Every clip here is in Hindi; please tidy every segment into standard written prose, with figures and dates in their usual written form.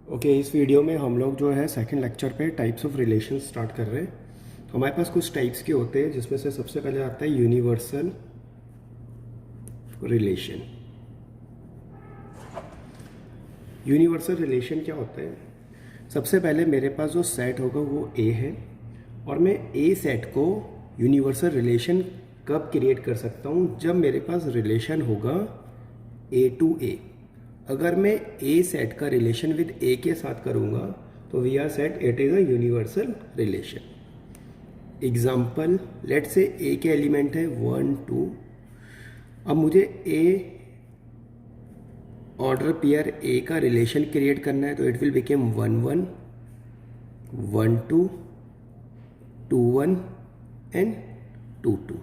ओके इस वीडियो में हम लोग जो है सेकंड लेक्चर पे टाइप्स ऑफ रिलेशन स्टार्ट कर रहे हैं। तो हमारे पास कुछ टाइप्स के होते हैं जिसमें से सबसे पहले आता है यूनिवर्सल रिलेशन। यूनिवर्सल रिलेशन क्या होता है? सबसे पहले मेरे पास जो सेट होगा वो ए है और मैं ए सेट को यूनिवर्सल रिलेशन कब क्रिएट कर सकता हूँ? जब मेरे पास रिलेशन होगा ए टू ए। अगर मैं ए सेट का रिलेशन विद ए के साथ करूँगा तो we are set it is a universal relation. Example, let say A के एलिमेंट है 1 2। अब मुझे ए ऑर्डर पेयर ए का रिलेशन क्रिएट करना है तो इट विल बिकेम 1 1 1 2 2 1 एंड 2 2।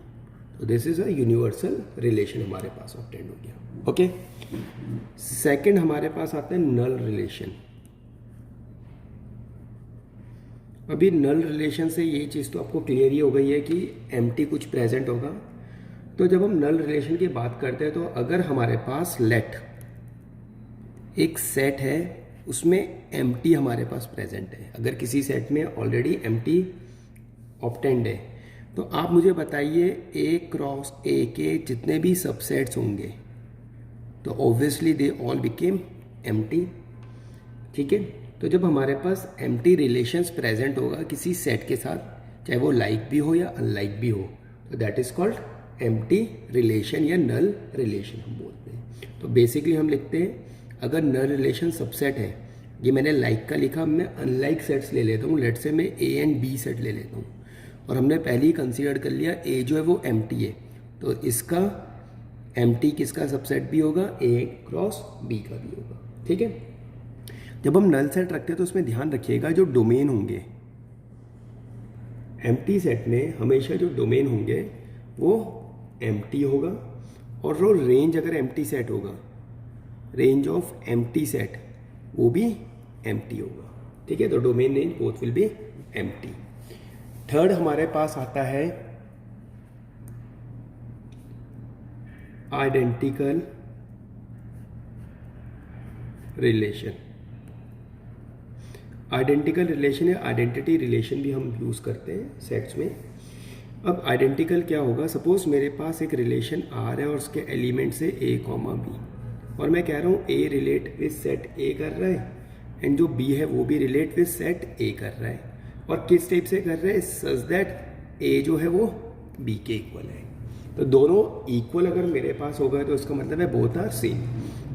तो this is a universal relation हमारे पास ऑब्टेंड हो गया। ओके, सेकंड हमारे पास आता है नल रिलेशन। अभी नल रिलेशन से ये चीज़ तो आपको क्लियर ही हो गई है कि एम्प्टी कुछ प्रेजेंट होगा। तो जब हम नल रिलेशन की बात करते हैं तो अगर हमारे पास लेट एक सेट है उसमें एम्प्टी हमारे पास प्रेजेंट है, अगर किसी सेट में ऑलरेडी एम्प्टी ऑब्टेंड है तो आप मुझे बताइए ए क्रॉस ए के जितने भी सबसेट्स होंगे तो obviously they all became empty. ठीक है, तो जब हमारे पास एम्प्टी रिलेशंस प्रेजेंट होगा किसी सेट के साथ, चाहे वो लाइक भी हो या अनलाइक भी हो, तो that is called empty relation या नल रिलेशन हम बोलते हैं। तो बेसिकली हम लिखते हैं अगर नल रिलेशन सबसेट है, ये मैंने लाइक का लिखा, मैं अनलाइक सेट्स ले लेता हूँ। लेट से मैं ए एंड बी सेट ले लेता हूँ और हमने पहले ही कंसीडर कर लिया ए जो है वो एम्प्टी है, तो इसका एम्प्टी किसका सबसेट भी होगा? ए क्रॉस बी का भी होगा। ठीक है, जब हम नल सेट रखते हैं तो उसमें ध्यान रखिएगा जो डोमेन होंगे एम्प्टी सेट में, हमेशा जो डोमेन होंगे वो एम्प्टी होगा और जो रेंज अगर एम्प्टी सेट होगा, रेंज ऑफ एम्प्टी सेट वो भी एम्प्टी होगा। ठीक है, तो domain range both will be empty. Third हमारे पास आता है आइडेंटिकल रिलेशन। आइडेंटिकल रिलेशन या आइडेंटिटी रिलेशन भी हम यूज़ करते हैं सेट्स में। अब आइडेंटिकल क्या होगा? सपोज मेरे पास एक रिलेशन आर है और उसके एलिमेंट्स है ए कॉमा बी और मैं कह रहा हूँ ए रिलेट विद सेट ए कर रहा है एंड जो बी है वो भी रिलेट विद सेट ए कर रहा है। और किस टाइप से कर रहे हैं? सच दैट ए जो है वो बी के इक्वल है। तो दोनों इक्वल अगर मेरे पास होगा तो इसका मतलब है बोथ आर सेम।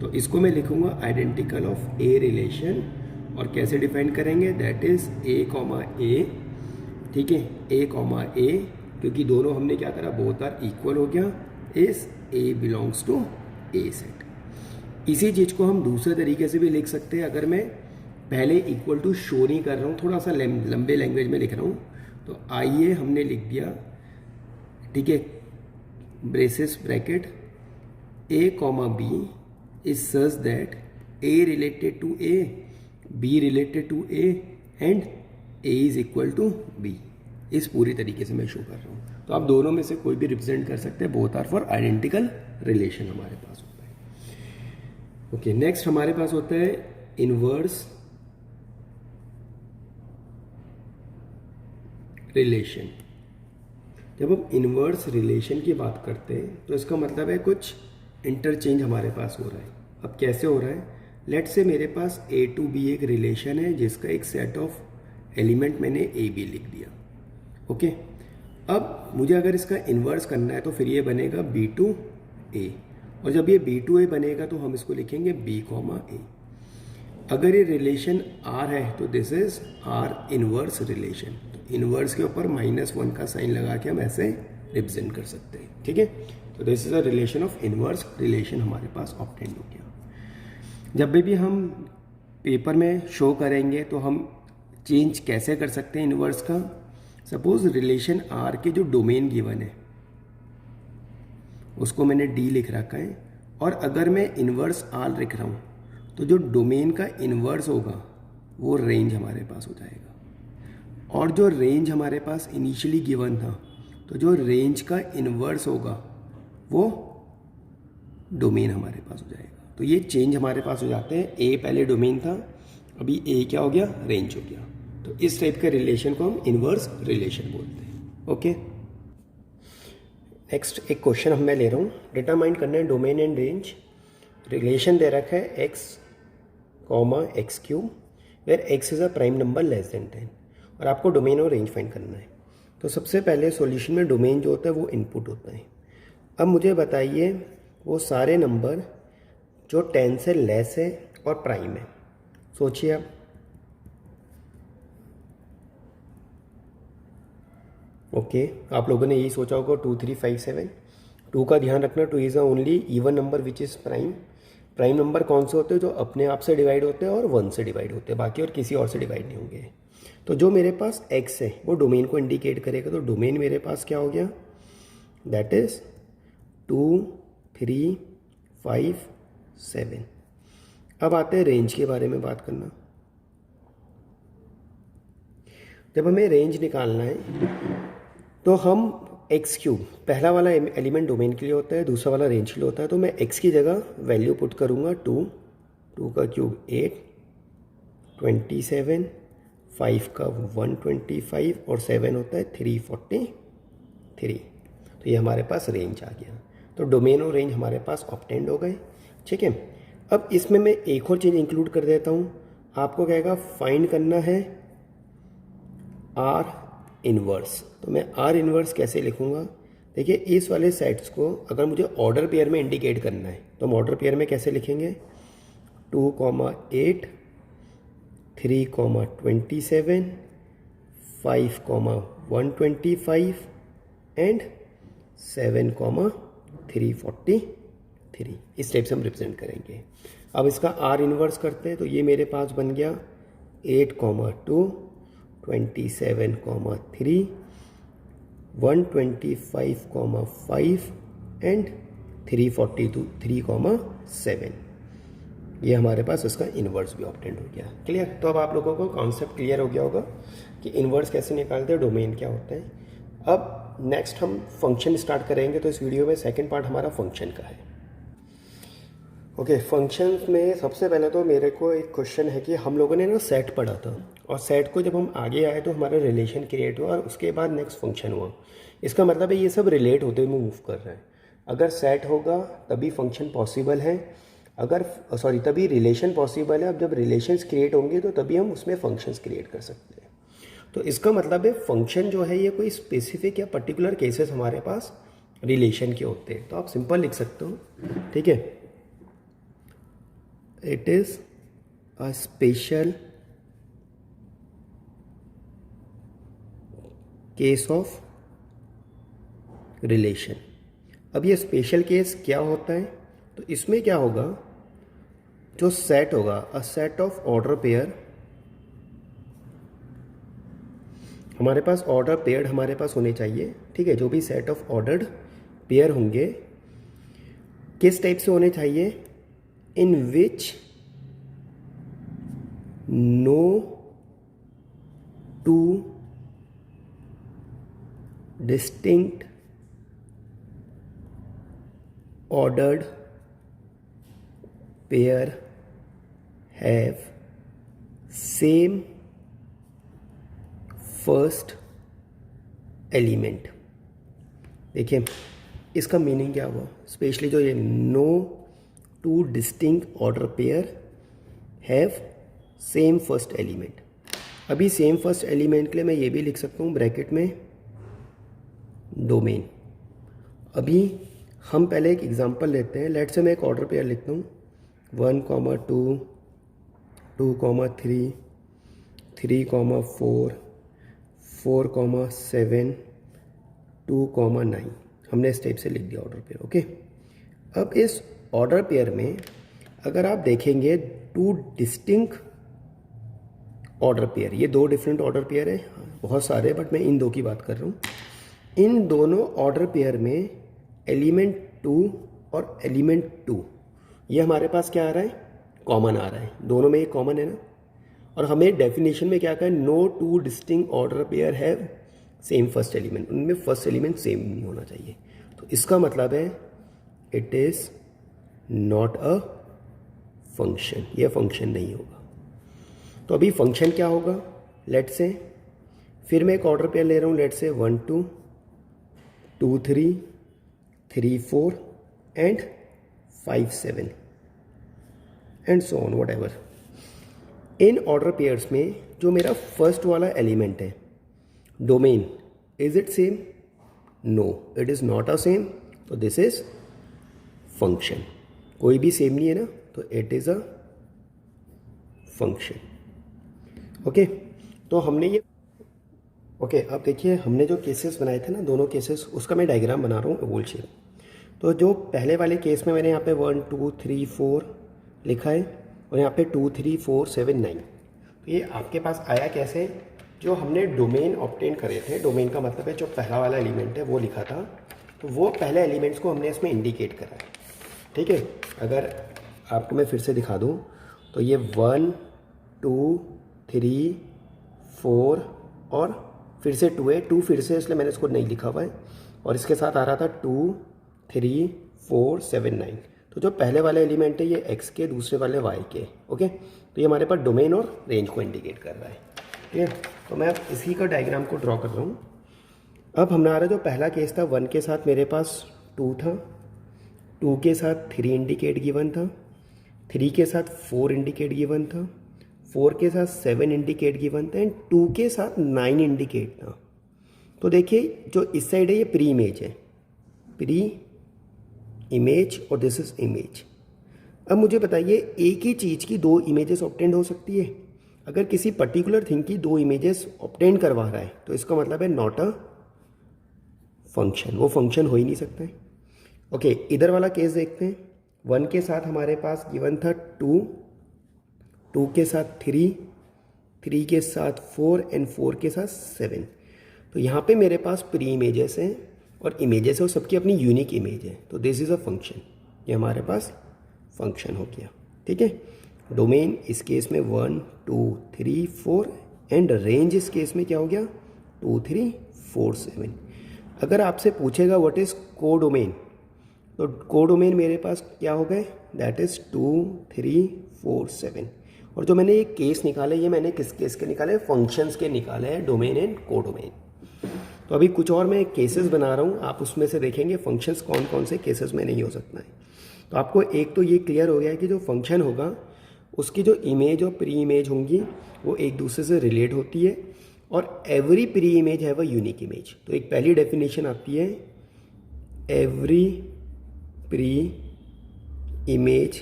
तो इसको मैं लिखूंगा आइडेंटिकल ऑफ ए रिलेशन और कैसे डिफाइन करेंगे? दैट इज ए कॉमा ए। ठीक है, ए कॉमा ए, क्योंकि दोनों हमने क्या करा, बोथ आर इक्वल हो गया, is A belongs to A set. इसी चीज़ को हम दूसरे तरीके से भी लिख सकते हैं। अगर मैं पहले इक्वल टू शो नहीं कर रहा हूँ, थोड़ा सा लंबे लैंग्वेज में लिख रहा हूँ, तो आइए हमने लिख दिया, ठीक है, braces bracket A comma B is such that A related to A, B related to A and A is equal to B. इस पूरी तरीके से मैं शो कर रहा हूँ। तो आप दोनों में से कोई भी रिप्रेजेंट कर सकते हैं, both are for identical relation हमारे पास होता है। ओके, नेक्स्ट हमारे पास होता है इनवर्स रिलेशन। जब हम इनवर्स रिलेशन की बात करते हैं तो इसका मतलब है कुछ इंटरचेंज हमारे पास हो रहा है। अब कैसे हो रहा है? लेट से मेरे पास ए टू बी एक रिलेशन है जिसका एक सेट ऑफ एलिमेंट मैंने ए बी लिख दिया। ओके, अब मुझे अगर इसका इन्वर्स करना है तो फिर ये बनेगा बी टू ए, और जब ये बी टू ए बनेगा तो हम इसको लिखेंगे बी कॉमा ए। अगर ये रिलेशन आर है तो this is are inverse relation. तो इनवर्स के ऊपर -1 का साइन लगा के हम ऐसे रिप्रेजेंट कर सकते हैं। ठीक है, तो this is a relation of inverse relation हमारे पास ऑब्टेंड हो गया। जब भी हम पेपर में शो करेंगे तो हम चेंज कैसे कर सकते हैं इनवर्स का? सपोज रिलेशन आर के जो डोमेन गिवन है उसको मैंने डी लिख रखा है और अगर मैं इनवर्स आर लिख रहा हूँ तो जो डोमेन का इनवर्स होगा वो रेंज हमारे पास हो जाएगा। और जो रेंज हमारे पास इनिशियली गिवन था, तो जो रेंज का इनवर्स होगा वो डोमेन हमारे पास हो जाएगा। तो ये चेंज हमारे पास हो जाते हैं। ए पहले डोमेन था, अभी ए क्या हो गया, रेंज हो गया। तो इस टाइप के रिलेशन को हम इन्वर्स रिलेशन बोलते हैं। ओके, नेक्स्ट एक क्वेश्चन मैं ले रहा हूँ, डिटरमाइन करना है डोमेन एंड रेंज। रिलेशन दे रखा है X comma X cube where X is a prime number less than 10 और आपको डोमेन और रेंज फाइंड करना है। तो सबसे पहले सॉल्यूशन में डोमेन जो होता है वो इनपुट होता है। अब मुझे बताइए वो सारे नंबर जो 10 से लेस है और प्राइम है। सोचिए आप, ओके आप लोगों ने यही सोचा होगा 2 3 5 7। 2 का ध्यान रखना, 2 is a only even number which is prime. Prime number कौन से होते हैं, जो अपने आप से डिवाइड होते हैं और 1 से डिवाइड होते हैं, बाकी और किसी और से डिवाइड नहीं होंगे। तो जो मेरे पास x है वो डोमेन को इंडिकेट करेगा। तो डोमेन मेरे पास क्या हो गया, दैट इज 2 3 5 7। अब आते हैं रेंज के बारे में बात करना। जब हमें रेंज निकालना है तो हम एक्स क्यूब, पहला वाला एलिमेंट डोमेन के लिए होता है, दूसरा वाला रेंज के लिए होता है। तो मैं एक्स की जगह वैल्यू पुट करूँगा 2, 2 का क्यूब 8, 27, 5 का 125 और 7 होता है 343। तो ये हमारे पास रेंज आ गया। तो डोमेन और रेंज हमारे पास ऑब्टेंड हो गए। ठीक है, अब इसमें मैं एक और चीज़ इंक्लूड कर देता हूँ। आपको कहेगा फाइंड करना है आर इन्वर्स। तो मैं आर इन्वर्स कैसे लिखूँगा, देखिए इस वाले सेट्स को अगर मुझे ऑर्डर पेयर में इंडिकेट करना है तो हम ऑर्डर पेयर में कैसे लिखेंगे, 2, 8, 3, 27, 5, 125 एंड 7, 343। इस टाइप से हम रिप्रेजेंट करेंगे। अब इसका आर इन्वर्स करते हैं तो ये मेरे पास बन गया 8, 2, 27, 3, 125, 5 एंड 342, 3, 7। ये हमारे पास इसका इन्वर्स भी ऑब्टेंड हो गया। क्लियर? तो अब आप लोगों को कॉन्सेप्ट क्लियर हो गया होगा कि इन्वर्स कैसे निकालते हैं, डोमेन क्या होता है। अब नेक्स्ट हम फंक्शन स्टार्ट करेंगे। तो इस वीडियो में सेकंड पार्ट हमारा फंक्शन का है। ओके, फंक्शंस में सबसे पहले तो मेरे को एक क्वेश्चन है कि हम लोगों ने ना सेट पढ़ा था और सेट को जब हम आगे आए तो हमारा रिलेशन क्रिएट हुआ और उसके बाद नेक्स्ट फंक्शन हुआ। इसका मतलब है ये सब रिलेट होते हुए मूव कर रहे हैं। अगर सेट होगा तभी फंक्शन पॉसिबल है, तभी रिलेशन पॉसिबल है। अब जब रिलेशंस क्रिएट होंगे तो तभी हम उसमें फंक्शंस क्रिएट कर सकते हैं। तो इसका मतलब है फंक्शन जो है ये कोई स्पेसिफिक या पर्टिकुलर केसेस हमारे पास रिलेशन के होते हैं। तो आप सिंपल लिख सकते हो, ठीक है, it is a special case of relation। अब ये स्पेशल केस क्या होता है, तो इसमें क्या होगा, जो सेट होगा a set of order pair, हमारे पास ऑर्डर पेयर्ड हमारे पास होने चाहिए। ठीक है, जो भी सेट ऑफ ऑर्डर्ड पेयर होंगे किस टाइप से होने चाहिए, in which no two distinct ordered pair have same first element। देखिए इसका मीनिंग क्या हुआ, स्पेशली जो ये no two distinct order pair have same first element. अभी सेम फर्स्ट एलिमेंट के लिए मैं ये भी लिख सकता हूँ ब्रैकेट में डोमेन। अभी हम पहले एक एग्जांपल लेते हैं। लेट से मैं एक ऑर्डर पेयर लिखता हूँ 1, 2, 2, 3, 3, 4, 4, 7, 2, 9। हमने इस टाइप से लिख दिया ऑर्डर पेयर। ओके, अब इस ऑर्डर पेयर में अगर आप देखेंगे 2 डिस्टिंक्ट ऑर्डर पेयर, ये 2 डिफरेंट ऑर्डर पेयर है, बहुत सारे, बट मैं इन 2 की बात कर रहा हूँ। इन दोनों ऑर्डर पेयर में एलिमेंट 2 और एलिमेंट 2 ये हमारे पास क्या आ रहा है, कॉमन आ रहा है। दोनों में एक कॉमन है ना। और हमें डेफिनेशन में क्या कहा है, no 2 distinct order pair have same first element, उनमें फर्स्ट एलिमेंट सेम नहीं होना चाहिए। तो इसका मतलब है it is not a function, यह फंक्शन नहीं होगा। तो अभी फंक्शन क्या होगा, लेट से फिर मैं एक ऑर्डर पेयर ले रहा हूँ, लेट से 1 2 2 3 3 4 and 5 7 and so on whatever. In order pairs में जो मेरा फर्स्ट वाला एलिमेंट है domain, is it same? No, it is not a same. तो दिस इज फंक्शन। कोई भी सेम नहीं है ना, तो it is a function. Okay, तो हमने ये अब देखिए हमने जो केसेस बनाए थे ना, दोनों केसेस, उसका मैं डायग्राम बना रहा हूँ ओवल शेप। तो जो पहले वाले केस में मैंने यहाँ पे 1 2 3 4 लिखा है और यहाँ पे 2 3 4 7 9। तो ये आपके पास आया कैसे? जो हमने डोमेन ऑब्टेन करे थे, डोमेन का मतलब है जो पहला वाला एलिमेंट है वो लिखा था, तो वो पहले एलिमेंट्स को हमने इसमें इंडिकेट करा है। ठीक है, अगर आपको मैं फिर से दिखा दूँ तो ये 1 2 3 4 और फिर से 2 है, 2 फिर से इसलिए मैंने इसको नहीं लिखा हुआ है, और इसके साथ आ रहा था 2 3 4 7 9। तो जो पहले वाले एलिमेंट है ये x के, दूसरे वाले y के। ओके, तो ये हमारे पास डोमेन और रेंज को इंडिकेट कर रहा है। ठीक है, तो मैं इसी का डायग्राम को ड्रॉ कर रहा हूँ। अब हमारा जो पहला केस था, 1 के साथ मेरे पास 2 था, 2 के साथ 3 इंडिकेट गिवन था, 3 के साथ 4 इंडिकेट गिवन था, 4 के साथ 7 इंडिकेट गिवन था एंड 2 के साथ 9 इंडिकेट था। तो देखिए जो इस साइड है ये प्री इमेज है, प्री इमेज, और दिस इज इमेज। अब मुझे बताइए एक ही चीज़ की 2 इमेजेस ऑब्टेंड हो सकती है? अगर किसी पर्टिकुलर थिंग की 2 इमेजेस ऑब्टेंड करवा रहा है तो इसका मतलब है नॉट अ फंक्शन, वो फंक्शन हो ही नहीं सकता है। ओके, इधर वाला केस देखते हैं। 1 के साथ हमारे पास गिवन था 2, 2 के साथ 3, 3 के साथ 4 एंड 4 के साथ 7। तो यहाँ पे मेरे पास प्री इमेजेस हैं और इमेजेस है, और सबकी अपनी यूनिक इमेज है, तो दिस इज़ अ फंक्शन। ये हमारे पास फंक्शन हो गया। ठीक है, डोमेन इस केस में 1 2 3 4 एंड रेंज इस केस में क्या हो गया 2 3 4 7। अगर आपसे पूछेगा व्हाट इज़ को डोमेन, तो को डोमेन मेरे पास क्या हो गए, दैट इज़ 2 3 4 7। और जो मैंने ये केस निकाले, ये मैंने किस केस के निकाले, फंक्शंस के निकाले हैं, डोमेन एंड को डोमेन। तो अभी कुछ और मैं केसेस बना रहा हूँ, आप उसमें से देखेंगे फंक्शंस कौन कौन से केसेस में नहीं हो सकता है। तो आपको एक तो ये क्लियर हो गया है कि जो फंक्शन होगा उसकी जो इमेज और प्री इमेज होंगी वो एक दूसरे से रिलेट होती है, और एवरी प्री इमेज है वह यूनिक इमेज। तो एक पहली डेफिनेशन आती है, every pre image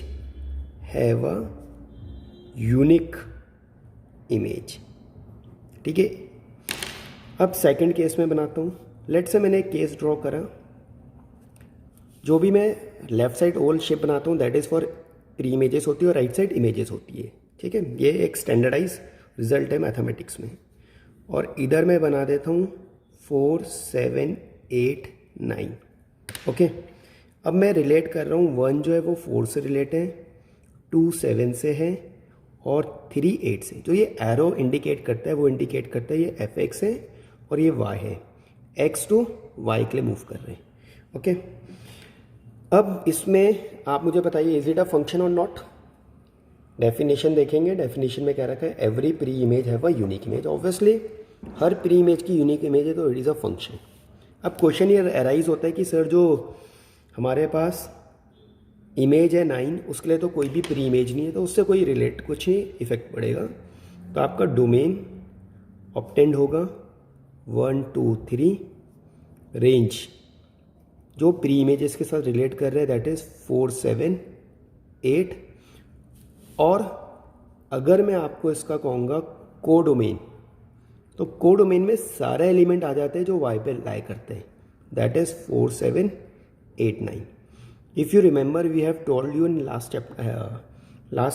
have a unique image. ठीक है, अब सेकंड केस में बनाता हूँ। लेट से मैंने एक केस ड्रॉ करा, जो भी मैं लेफ्ट साइड ओवल शेप बनाता हूँ that is for pre images होती है और राइट साइड इमेजेस होती है। ठीक है, ये एक स्टैंडर्डाइज रिजल्ट है मैथमेटिक्स में। और इधर मैं बना देता हूँ 4 7 8 9। ओके, अब मैं रिलेट कर रहा हूँ, 1 जो है वो 4 से रिलेट है, 2 7 से है और 3 8 से। जो ये एरो इंडिकेट करता है वो इंडिकेट करता है ये fx है और ये y है, x टू y के लिए मूव कर रहे हैं। ओके, अब इसमें आप मुझे बताइए इज इट अ फंक्शन और नॉट। डेफिनेशन देखेंगे, डेफिनेशन में क्या रखा है, every pre image have a unique image. Obviously her pre image की यूनिक इमेज है, तो इट इज़ अ फंक्शन। अब क्वेश्चन ये अराइज होता है कि सर जो हमारे पास इमेज है 9, उसके लिए तो कोई भी प्री इमेज नहीं है, तो उससे कोई रिलेट कुछ ही इफेक्ट पड़ेगा। तो आपका डोमेन ऑब्टेंड होगा 1 2 3, रेंज जो प्री इमेजेस के साथ रिलेट कर रहे हैं दैट इज़ 4 7 8। और अगर मैं आपको इसका कहूँगा को डोमेन, तो को डोमेन में सारे एलिमेंट आ जाते हैं जो वाई पे लाई करते हैं, that is 4 7 8 9। If you remember we have told you in last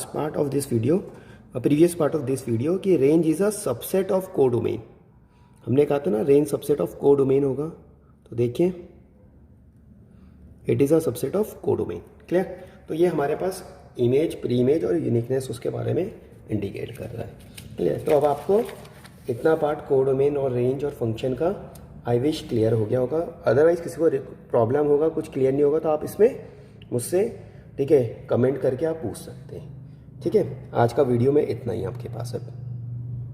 part of this video, previous part of this video, कि range is a subset of codomain. हमने कहा था ना range subset of codomain होगा, तो देखिए it is a subset of codomain. Clear, तो ये हमारे पास इमेज, प्री इमेज और यूनिकनेस उसके बारे में इंडिकेट कर रहा है। क्लियर, तो अब आपको इतना पार्ट को डोमेन और रेंज और फंक्शन का आई विश क्लियर हो गया होगा। अदरवाइज किसी को प्रॉब्लम होगा, कुछ क्लियर नहीं होगा, तो आप इसमें मुझसे ठीक है कमेंट करके आप पूछ सकते हैं। ठीक है, आज का वीडियो में इतना ही आपके पास अब।